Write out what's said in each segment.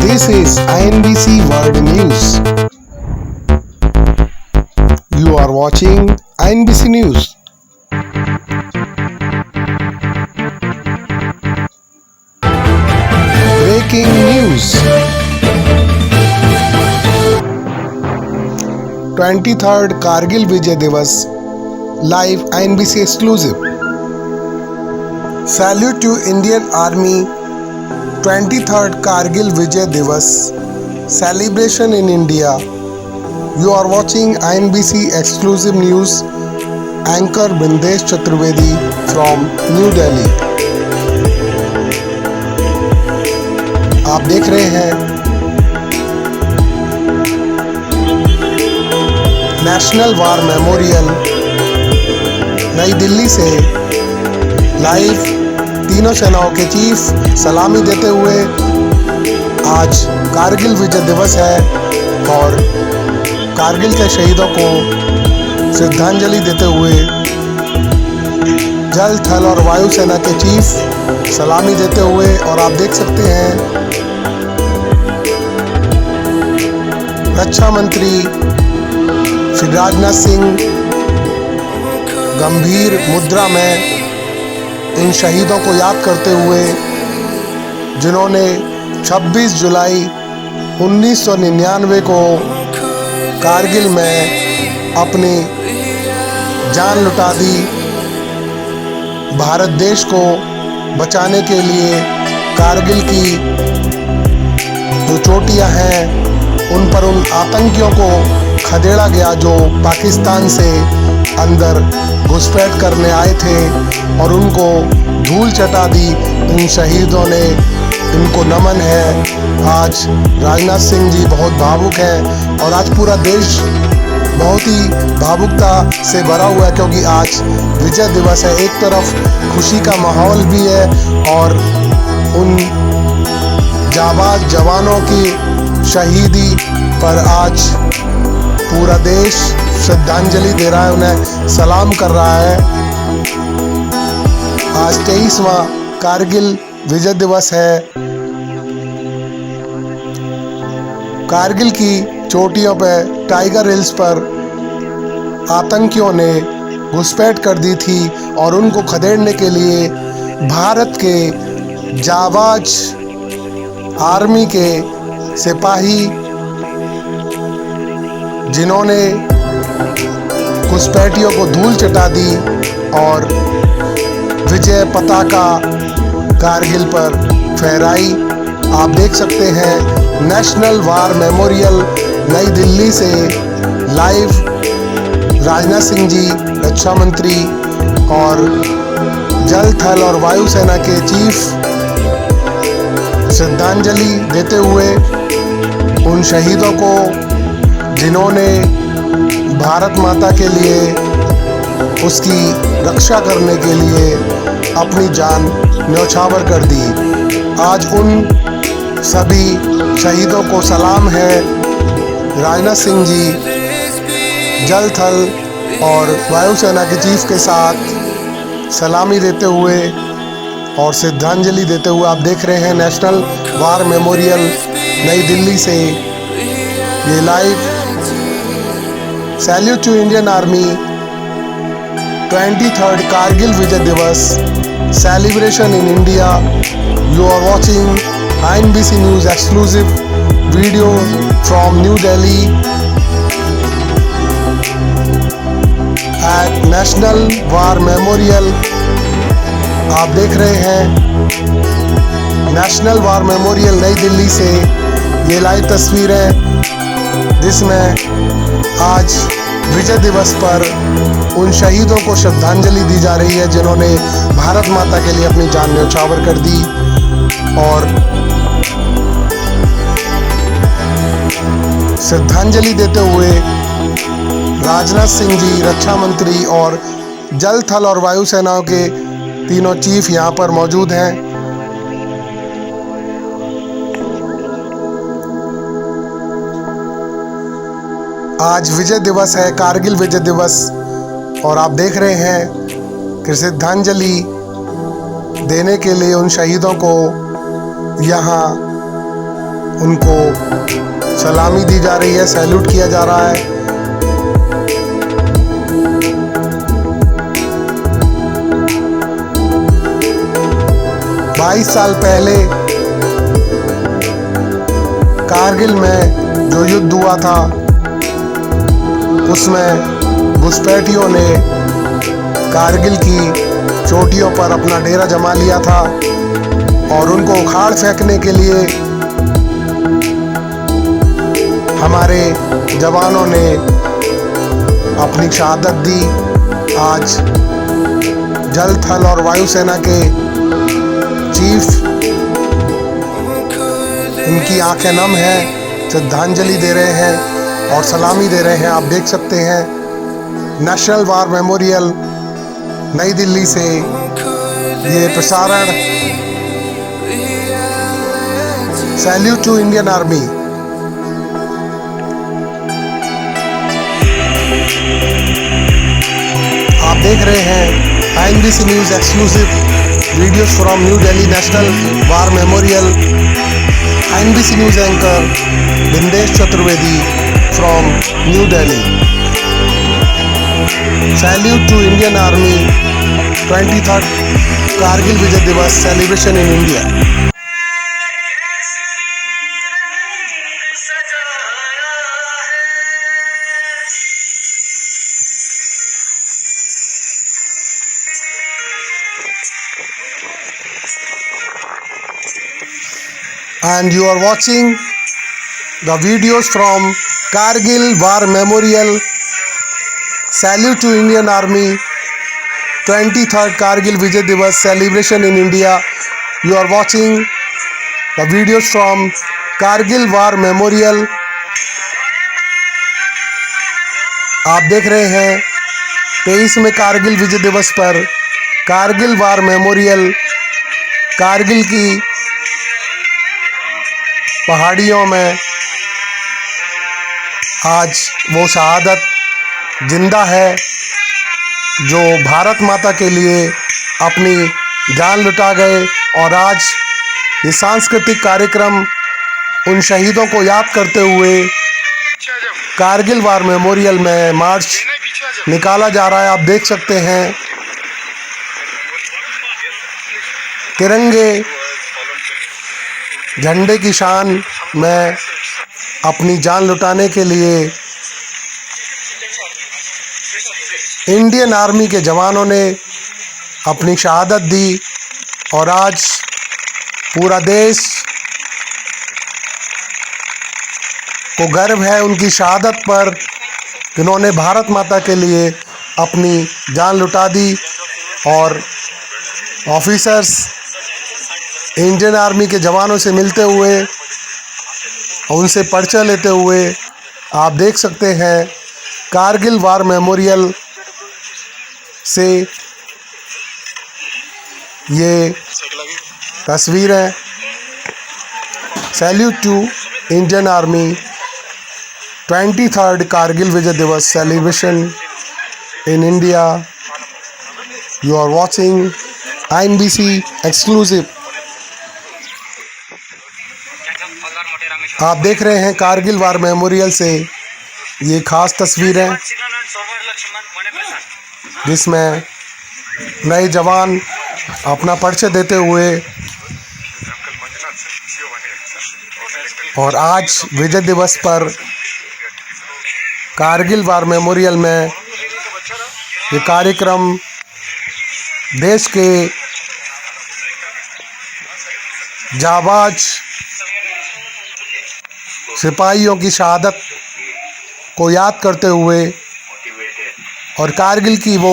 This is INBC World News. You are watching INBC News. Breaking news. 23rd Kargil Vijay Divas live INBC exclusive. Salute to Indian Army. 23rd Kargil Vijay Divas celebration in India. You are watching INBC exclusive news. Anchor Bindesh Chaturvedi from New Delhi. आप देख रहे हैं national war memorial नई दिल्ली से live तीनों सेनाओं के chief सलामी देते हुए। आज कारगिल विजय दिवस है और कारगिल के शहीदों को श्रद्धांजलि देते हुए जल थल और वायु सेना के चीफ सलामी देते हुए। और आप देख सकते हैं रक्षा मंत्री श्री राजनाथ सिंह गंभीर मुद्रा में इन शहीदों को याद करते हुए जिन्होंने 26 जुलाई 1999 को कारगिल में अपनी जान लुटा दी। भारत देश को बचाने के लिए कारगिल की जो चोटियां हैं उन पर उन आतंकियों को खदेड़ा गया जो पाकिस्तान से अंदर घुसपैठ करने आए थे और उनको धूल चटा दी। इन शहीदों ने इनको नमन है। आज राजनाथ सिंह जी बहुत भावुक हैं और आज पूरा देश बहुत ही भावुकता से भरा हुआ है क्योंकि आज विजय दिवस है। एक तरफ खुशी का माहौल भी है और उन जाबाज जवानों की शहीदी पर आज पूरा देश श्रद्धांजलि दे रहा है, उन्हें सलाम कर रहा है। आज 23वां कारगिल विजय दिवस है। कारगिल की चोटियों पर टाइगर हिल्स पर आतंकियों ने घुसपैठ कर दी थी और उनको खदेड़ने के लिए भारत के जाबाज आर्मी के सिपाही जिन्होंने घुसपैठियों को धूल चटा दी और विजय पताका कारगिल पर फहराई। आप देख सकते हैं नेशनल वार मेमोरियल नई दिल्ली से लाइव राजनाथ सिंह जी रक्षा मंत्री और जल थल और वायु सेना के चीफ श्रद्धांजलि देते हुए उन शहीदों को जिन्होंने भारत माता के लिए उसकी रक्षा करने के लिए अपनी जान न्यौछावर कर दी। आज उन सभी शहीदों को सलाम है। राजनाथ सिंह जी जल थल और वायु सेना के चीफ के साथ सलामी देते हुए और श्रद्धांजलि देते हुए। आप देख रहे हैं नेशनल वार मेमोरियल नई दिल्ली से ये live. Salute to Indian army. 23rd Kargil Vijay Divas celebration in India. You are watching INBC News exclusive video from New Delhi at National War Memorial. आप देख रहे हैं नेशनल वार मेमोरियल नई दिल्ली से ये लाइव तस्वीरें जिसमें आज विजय दिवस पर उन शहीदों को श्रद्धांजलि दी जा रही है जिन्होंने भारत माता के लिए अपनी जान न्यौछावर कर दी। और श्रद्धांजलि देते हुए राजनाथ सिंह जी रक्षा मंत्री और जल थल और वायु सेनाओं के तीनों चीफ यहाँ पर मौजूद हैं। आज विजय दिवस है, कारगिल विजय दिवस, और आप देख रहे हैं कि श्रद्धांजलि देने के लिए उन शहीदों को यहाँ उनको सलामी दी जा रही है, सैल्यूट किया जा रहा है। बाईस साल पहले कारगिल में जो युद्ध हुआ था उसमें घुसपैठियों ने कारगिल की चोटियों पर अपना डेरा जमा लिया था और उनको उखाड़ फेंकने के लिए हमारे जवानों ने अपनी शहादत दी। आज जल, थल और वायुसेना के चीफ उनकी आंखें नम हैं, श्रद्धांजलि दे रहे हैं और सलामी दे रहे हैं। आप देख सकते हैं नेशनल वार मेमोरियल नई दिल्ली से ये प्रसारण। Salute to Indian army. आप देख रहे हैं INBC news exclusive videos from new Delhi national war memorial. INBC news anchor Bindesh Chaturvedi from new Delhi. Salute to Indian army 23rd Kargil Vijay Diwas celebration in India. And you are watching the videos from Kargil War Memorial. Salute to Indian Army 23rd Kargil Vijay Divas celebration in India. You are watching the videos from Kargil War Memorial. आप देख रहे हैं 23वें कारगिल विजय दिवस पर Kargil war memorial Kargil की पहाड़ियों में आज वो शहादत जिंदा है जो भारत माता के लिए अपनी जान लुटा गए। और आज ये सांस्कृतिक कार्यक्रम उन शहीदों को याद करते हुए कारगिल वार मेमोरियल में मार्च निकाला जा रहा है। आप देख सकते हैं तिरंगे झंडे की शान में अपनी जान लुटाने के लिए इंडियन आर्मी के जवानों ने अपनी शहादत दी और आज पूरा देश को गर्व है उनकी शहादत पर, जिन्होंने भारत माता के लिए अपनी जान लुटा दी। और ऑफिसर्स इंडियन आर्मी के जवानों से मिलते हुए उनसे परिचय लेते हुए आप देख सकते हैं कारगिल वार मेमोरियल से ये तस्वीरें। Salute to Indian army 23rd Kargil Vijay Diwas celebration in India. You are watching INBC exclusive. आप देख रहे हैं कारगिल वार मेमोरियल से ये खास तस्वीरें जिसमें नए जवान अपना परिचय देते हुए और आज विजय दिवस पर कारगिल वार मेमोरियल में ये कार्यक्रम देश के जाबाज सिपाहियों की शहादत को याद करते हुए और कारगिल की वो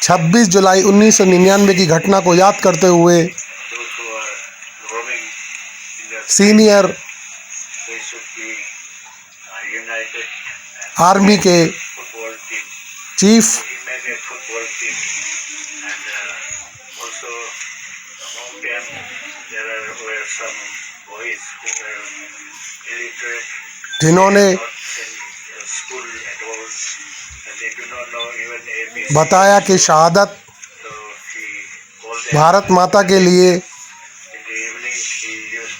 26 जुलाई 1999 की घटना को याद करते हुए सीनियर आर्मी के चीफ जिन्होंने बताया कि शहादत भारत माता के लिए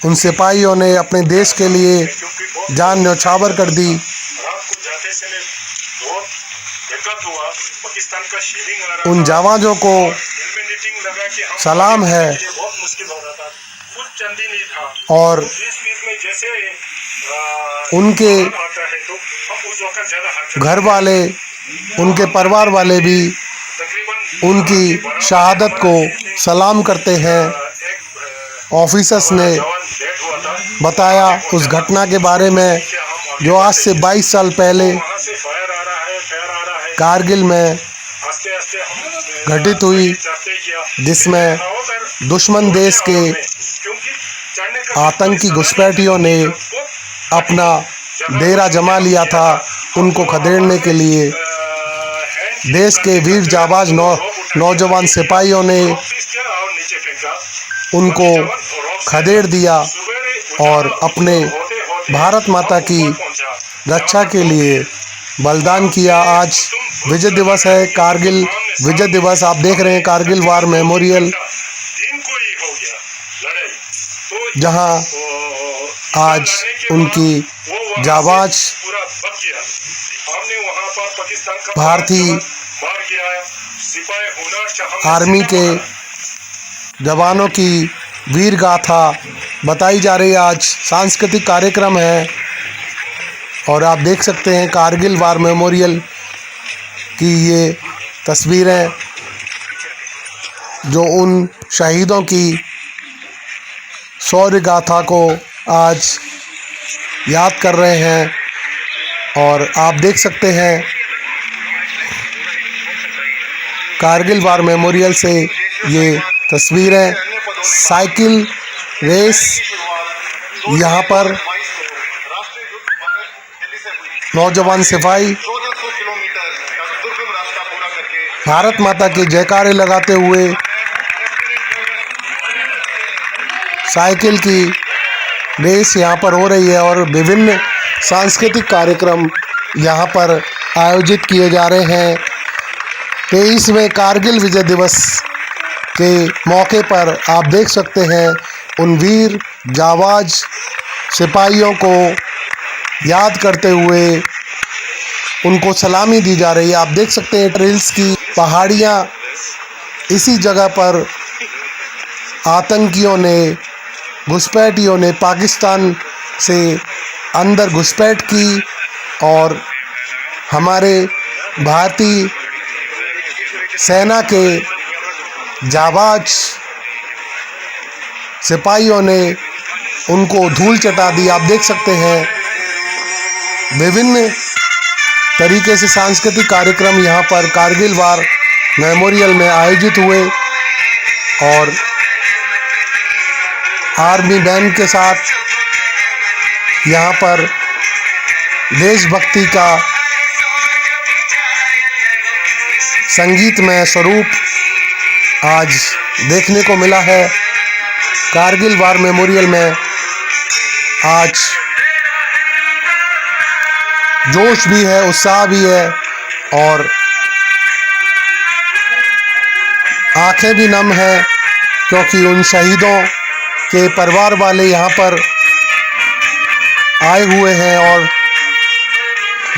उन सिपाहियों ने अपने देश के लिए जान न्यौछावर कर दी। उन जाबाजों को सलाम है और उनके घर वाले, उनके परिवार वाले भी उनकी शहादत को सलाम करते हैं। ऑफिसर्स ने बताया उस घटना के बारे में जो आज से 22 साल पहले कारगिल में घटित हुई, जिसमें दुश्मन देश के आतंकी घुसपैठियों ने अपना डेरा जमा लिया था। उनको खदेड़ने के लिए देश के वीर जाबाज नौजवान सिपाहियों ने उनको खदेड़ दिया और अपने भारत माता की रक्षा के लिए बलिदान किया। आज विजय दिवस है, कारगिल विजय दिवस। आप देख रहे हैं कारगिल वार मेमोरियल, जहां आज उनकी जाबाज भारतीय आर्मी के जवानों की वीर गाथा बताई जा रही है। आज सांस्कृतिक कार्यक्रम है और आप देख सकते हैं कारगिल वार मेमोरियल की ये तस्वीरें जो उन शहीदों की शौर्य गाथा को आज याद कर रहे हैं। और आप देख सकते हैं कारगिल वार मेमोरियल से ये तस्वीरें। साइकिल रेस, यहाँ पर नौजवान सिपाही भारत माता के जयकारे लगाते हुए साइकिल की रेस यहाँ पर हो रही है और विभिन्न सांस्कृतिक कार्यक्रम यहाँ पर आयोजित किए जा रहे हैं। 23वें कारगिल विजय दिवस के मौके पर आप देख सकते हैं उन वीर जाबाज सिपाहियों को याद करते हुए उनको सलामी दी जा रही है। आप देख सकते हैं ट्रेल्स की पहाड़ियाँ, इसी जगह पर आतंकियों ने, घुसपैठियों ने पाकिस्तान से अंदर घुसपैठ की और हमारे भारतीय सेना के जाबाज सिपाहियों ने उनको धूल चटा दी। आप देख सकते हैं विभिन्न तरीके से सांस्कृतिक कार्यक्रम यहाँ पर कारगिल वार मेमोरियल में आयोजित हुए और आर्मी बैंड के साथ यहाँ पर देशभक्ति का संगीतमय स्वरूप आज देखने को मिला है। कारगिल वार मेमोरियल में आज जोश भी है, उत्साह भी है और आंखें भी नम हैं, क्योंकि उन शहीदों के परिवार वाले यहाँ पर आए हुए हैं और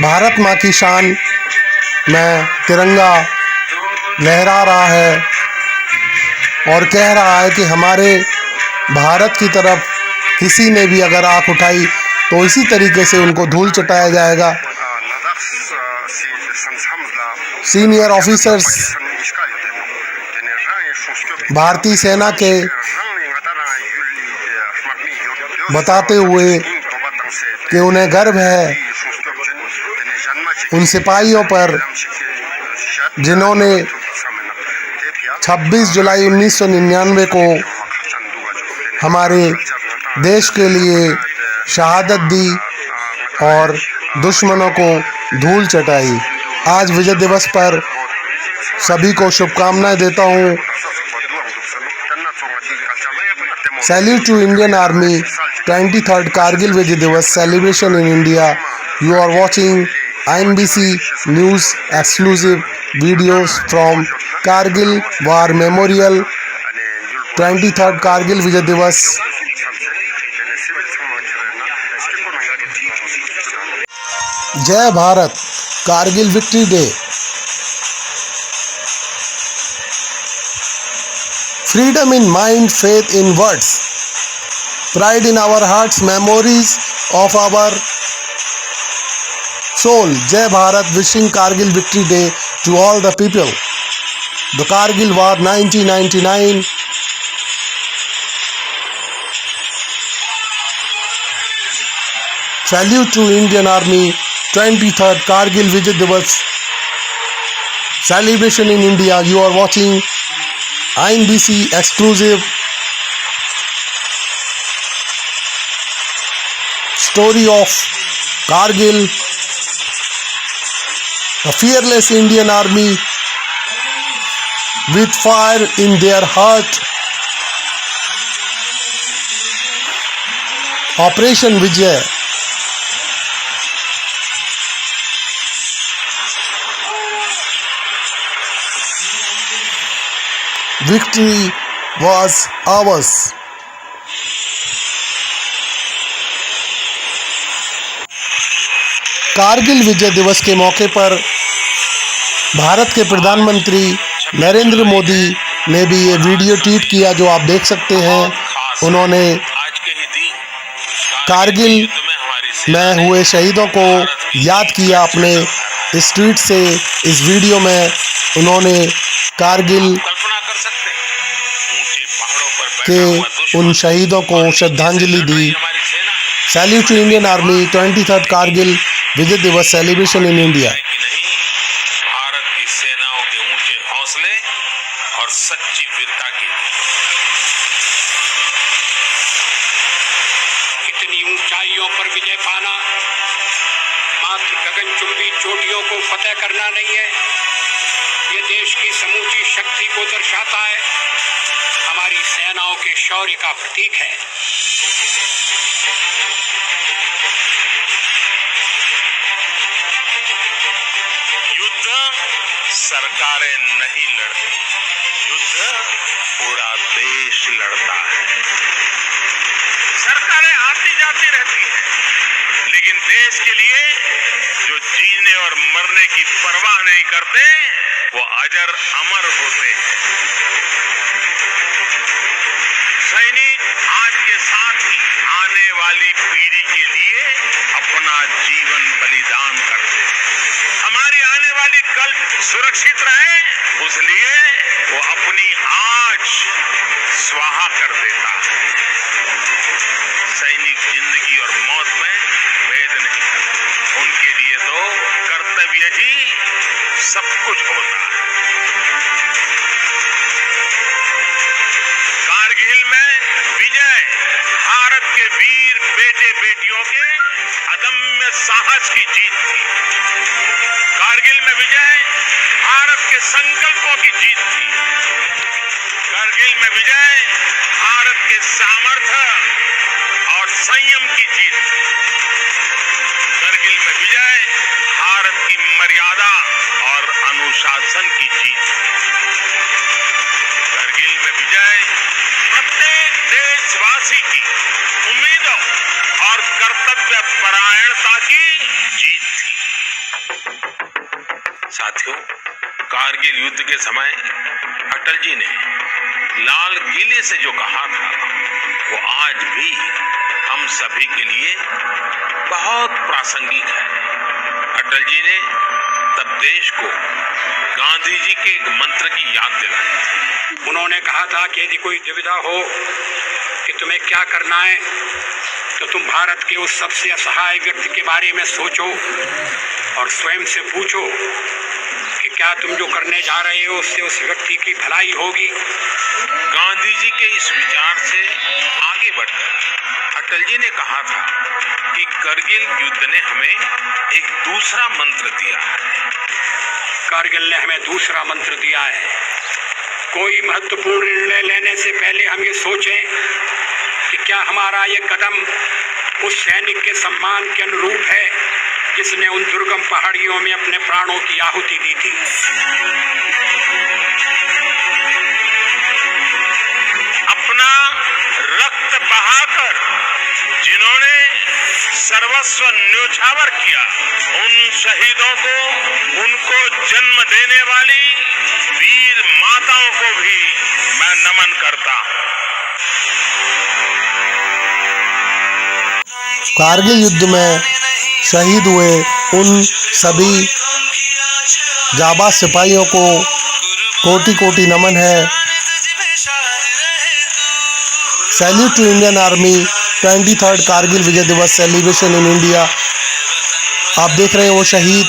भारत माँ की शान में तिरंगा लहरा रहा है और कह रहा है कि हमारे भारत की तरफ किसी ने भी अगर आँख उठाई तो इसी तरीके से उनको धूल चटाया जाएगा। सीनियर ऑफिसर्स भारतीय सेना के बताते हुए कि उन्हें गर्व है उन सिपाहियों पर जिन्होंने 26 जुलाई 1999 को हमारे देश के लिए शहादत दी और दुश्मनों को धूल चटाई। आज विजय दिवस पर सभी को शुभकामनाएं देता हूं। Salute to Indian army 23rd Kargil Vijay Divas celebration in India. You are watching INBC News exclusive videos from Kargil War Memorial 23rd Kargil Vijay Divas जय Bharat, Kargil victory day. Freedom in mind, faith in words, pride in our hearts, memories of our soul. Jai Bharat, wishing Kargil Victory Day to all the people. The Kargil War 1999. Salute to Indian Army. 23rd Kargil Vijay Divas celebration in India. You are watching INBC exclusive story of Kargil, the fearless Indian Army with fire in their heart. Operation Vijay. Victory was ours. Kargil Vijay Diwas के मौके पर भारत के प्रधानमंत्री नरेंद्र मोदी ने भी ये video tweet किया, जो आप देख सकते हैं। उन्होंने कारगिल में हुए शहीदों को याद किया अपने इस ट्वीट से। इस वीडियो में उन्होंने कारगिल के उन शहीदों को श्रद्धांजलि दी। Salute to Indian army, 23rd Kargil Vijay Diwas celebration in India. Bharat की सेनाओं के ऊंचे हौसले और सच्ची वीरता के लिए। इतनी ऊंचाइयों पर विजय पाना मात्र गगनचुंबी चोटियों को फतेह करना नहीं है, ये देश की समूची शक्ति को दर्शाता है, हमारी सेनाओं के शौर्य का प्रतीक है। युद्ध सरकारें नहीं लड़ती, युद्ध पूरा देश लड़ता है। सरकारें आती जाती रहती हैं, लेकिन देश के लिए जो जीने और मरने की परवाह नहीं करते, वो अजर अमर होते हैं। सैनिक आज के साथ ही आने वाली पीढ़ी के लिए अपना जीवन बलिदान करते हैं। हमारी आने वाली कल सुरक्षित रहे, उसलिए वो अपनी आज स्वाहा कर देता है। सैनिक जिंदगी और मौत में भेद नहीं करते, उनके लिए तो कर्तव्य ही सब कुछ होता है। कारगिल में विजय भारत के वीर बेटे बेटियों के अदम्य साहस की जीत थी। कारगिल में विजय भारत के संकल्पों की जीत थी। कारगिल में विजय भारत के सामर्थ्य और संयम की जीत थी। कारगिल में विजय भारत की मर्यादा और अनुशासन की जीत थी। कारगिल में विजय प्रत्येक देशवासी की उम्मीदों और कर्तव्य परायणता की जीत थी। साथियों, कारगिल युद्ध के समय अटल जी ने लाल किले से जो कहा था, वो आज भी हम सभी के लिए बहुत प्रासंगिक है। अटल जी ने तब देश को गांधी जी के एक मंत्र की याद दिलाई थी। उन्होंने कहा था कि यदि कोई दुविधा हो कि तुम्हें क्या करना है, तो तुम भारत के उस सबसे असहाय व्यक्ति के बारे में सोचो और स्वयं से पूछो कि क्या तुम जो करने जा रहे हो उससे उस व्यक्ति की भलाई होगी। गांधी जी के इस विचार से आगे बढ़कर अटल जी ने कहा था कि कारगिल युद्ध ने हमें एक दूसरा मंत्र दिया है। कारगिल ने हमें दूसरा मंत्र दिया है। कोई महत्वपूर्ण निर्णय लेने से पहले हम ये सोचें कि क्या हमारा ये कदम उस सैनिक के सम्मान के अनुरूप है जिसने उन दुर्गम पहाड़ियों में अपने प्राणों की आहुति दी थी। अपना रक्त बहाकर जिन्होंने सर्वस्व न्योछावर किया, उन शहीदों को, उनको जन्म देने वाली वीर माताओं को भी मैं नमन करता हूं। कारगिल युद्ध में शहीद हुए उन सभी जाबाज सिपाहियों को कोटि कोटि नमन है। Salute to Indian army 23rd Kargil Vijay Diwas celebration in India. आप देख रहे हैं वो शहीद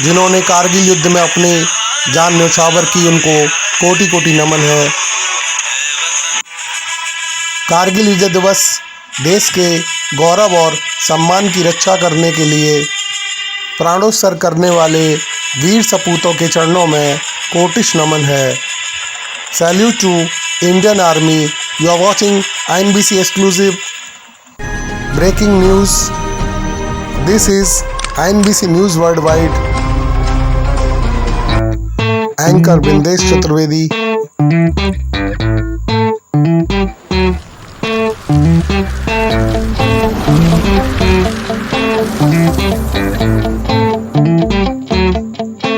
जिन्होंने कारगिल युद्ध में अपनी जान न्योछावर की, उनको कोटि कोटि नमन है। कारगिल विजय दिवस देश के गौरव और सम्मान की रक्षा करने के लिए प्राणोत्सर्ग करने वाले वीर सपूतों के चरणों में कोटिश नमन है। Salute to Indian army. You are watching INBC exclusive breaking news. This is INBC News Worldwide. Anchor Bindesh Chaturvedi.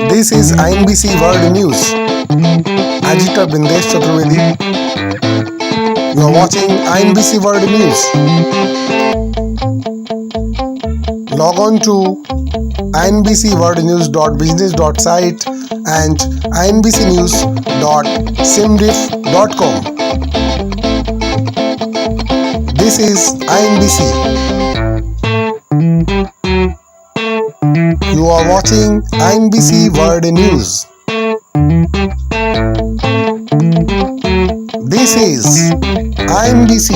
This is INBC World News. Editor Bindesh Chaturvedi. You are watching INBC World News. Log on to inbcworldnews.business.site and inbcnews.simdiff.com. This is INBC. You are watching INBC World News. This is INBC.